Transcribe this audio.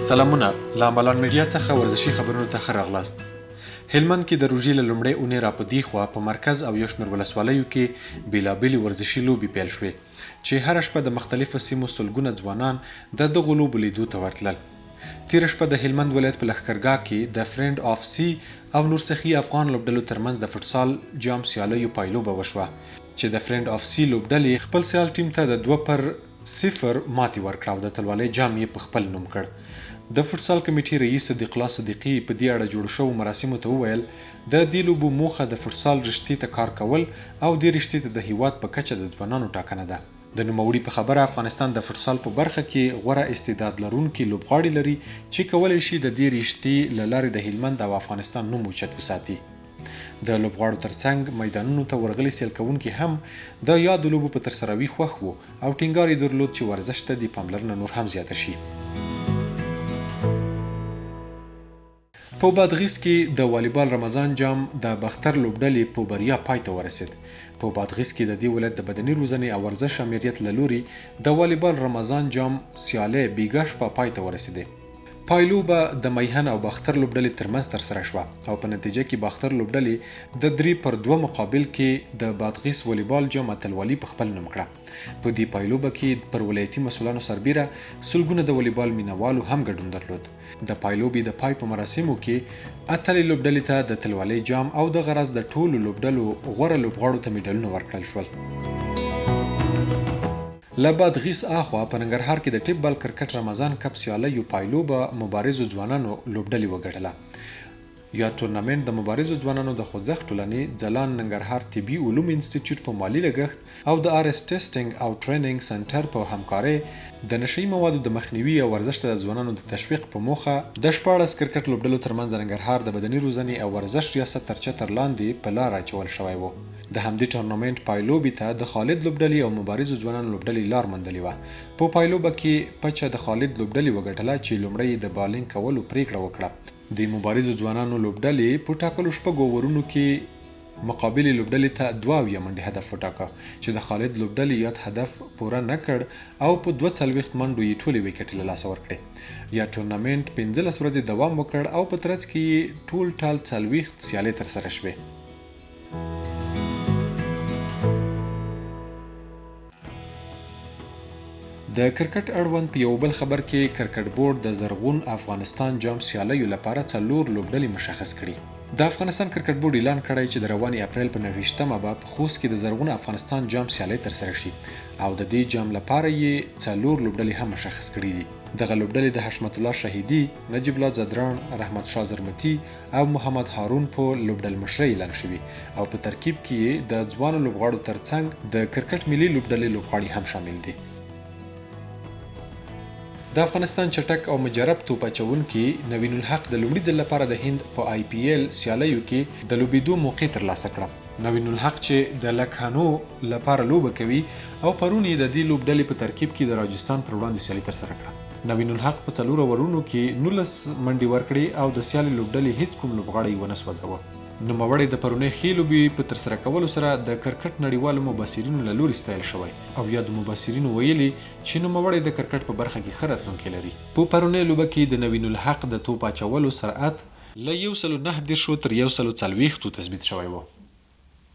سلامونه، له ملان میډیا څخه ورزشي خبرونو ته ښه راغلاست. هلمند کې د روژې له لومړۍ اونۍ را په دې خوا په مرکز او یو شمېر ولسوالیو کې بېلابېلې ورزشي لوبې پیل شوې چې هره شپه د مختلفو سیمو سلګونه ځوانان د دغو لوبو لیدو ته ورتلل. تېره شپه د هلمند ولایت په لښکرګاه کې د فرینډ آف سی او نورسخي افغان لوبډلو ترمنځ د فوټسال جام سیالیو پایلوبه وشوه چې د فرینډ آف سی لوبډلې خپل سیال ټیم ته د 2-0 ماتې ورکړه او د تلوالۍ جام یې په خپل نوم کړ. د فوټسال کمیټې رئیس صدیق الله صدیقي په دې اړه جوړ شوو مراسمو ته وویل د دې لوبو موخه د فوټسال رشتې ته کار کول او دې رشتې ته د هیواد په کچه د ځوانانو ټاکنه ده. د نوموړي په خبره افغانستان د فوټسال په برخه کې غوره استعداد لرونکي لوبغاړي لري چې کولی شي د دې رشتې له لارې د هلمند او افغانستان نوم اوچت وساتي. د لوبغاړو ترڅنګ میدانونو ته ورغلي سیل کوونکي هم د یادو لوبو په ترسروي خوښ وو او ټینګار یې درلود چې ورزش ته د پاملرنه نور هم زیاته شي. په بادغیس کې د والیبال رمضان جام د بختر لوبډلې په بریا پای ته ورسید. په بادغیس کې د دې ولایت د بدني روزنې او ورزش امریت له لوري د والیبال رمضان جام سیالۍ بیګا شپه پای ته ورسېدې. پایلوبه د میهن او باختر لوبډلې ترمنځ ترسره شوه او په نتیجه کې باختر لوبډلې د 3-2 مقابل کې د بادغیس والیبال جام اتلولي په خپل نوم کړه. په دې پایلوبه کې پر ولایتي مسؤلانو سربیره سلګونه د والیبال مینوالو هم ګډون درلود. د پایلوبې د پای په مراسمو کې اتلې لوبډلې ته د اتلولۍ جام او د غرض د ټولو لوبډلو غوره لوبغاړو ته میډالونه ورکړل شول. له بادغیس اخوا په ننګرهار کې د ټیپ بال کرکټ رمضان کپ سیالیو پایلوبه مبارزو ځوانانو لوبډلې وګټله. یا ټورنمنټ د مبارزو ځوانانو د خوځښت ټولنې ځلان ننګرهار طبي علوم انسټیټیوټ په مالی لګښت او د RS ټیسټینګ او ټریننګ سنټر په همکارۍ د نشهیي موادو د مخنیوي او ورزش ته د ځوانانو د تشویق په موخه د 14 کرکټ لوبډلو ترمنځ د ننګرهار د بدني روزنې او ورزش ریاست تر چتر لاندې په لار اچول شوی و. د همدې ټورنمنټ پایلوبې ته د خالد لوبډلې او مبارزو ځوانانو لوبډلې لار موندلې وه. په پایلوبه کې پچه د خالد لوبډلې وګټله چې لومړی د بالینګ کولو پریکړه وکړه. د مبارزو ځوانانو لوبډلې په ټاکلو شپږو اورونو کې مقابلې لوبډلې ته 2 منډې هدف وټاکه چې د خالد لوبډلې یاد هدف پوره نه کړ او په 42 منډو یې ټولې وکټې له لاسه ورکړې. یا ټورنمنټ 15 ورځې دوام وکړ او په ترڅ کې ټول ټال 40 سیالۍ ترسره شوې. د کرکټ اړوند په یو بل خبر کې کرکټ بورډ د زرغون افغانستان جام سیالیو لپاره 4 لوبډلې مشخص کړي. د افغانستان کرکټ بورډ اعلان کړی چې د روانې اپریل په 29مه به په خوست کې د زرغون افغانستان جام سیالۍ ترسره شي او د دې جام لپاره یې 4 لوبډلې هم مشخص کړي دي. دغه لوبډلې د حشمت الله شهیدي، نجیب الله زدران، رحمت شاه زرمتي او محمد هارون په لوبډل مشرۍ اعلان شوي او په ترکیب کې د ځوانو لوبغاړو ترڅنګ د کرکټ ملي لوبډلې لوبغاړي هم شامل دي. د افغانستان چټک او مجرب توپ اچوونکي نوین الحق د لومړي ځل لپاره د هند په IPL سیالیو کې د لوبېدو موقع ترلاسه کړه. نوین الحق چې د لکهنو لپاره لوبه کوي او پرون یې د دې لوبډلې په ترکیب کې د راجستان پر وړاندې سیالي ترسره کړه. نوین الحق په 4 اورونو کې 19 منډې ورکړې او د سیالي لوبډلې هیڅ کوم لوبغاړی ونه سوځاوه. نوموړی د پرونۍ ښې لوبې په ترسره کولو سره د کرکټ نړیوالو مبصرینو له لوري ستایل شوی او یا د مبصرینو ویلي چې نوموړی د کرکټ په برخه کې ښه راتلونکی لري. په پرونۍ لوبه کې د نوین الحق د توپ اچولو سرعت له 109 تر 140 تثبیت شوی و.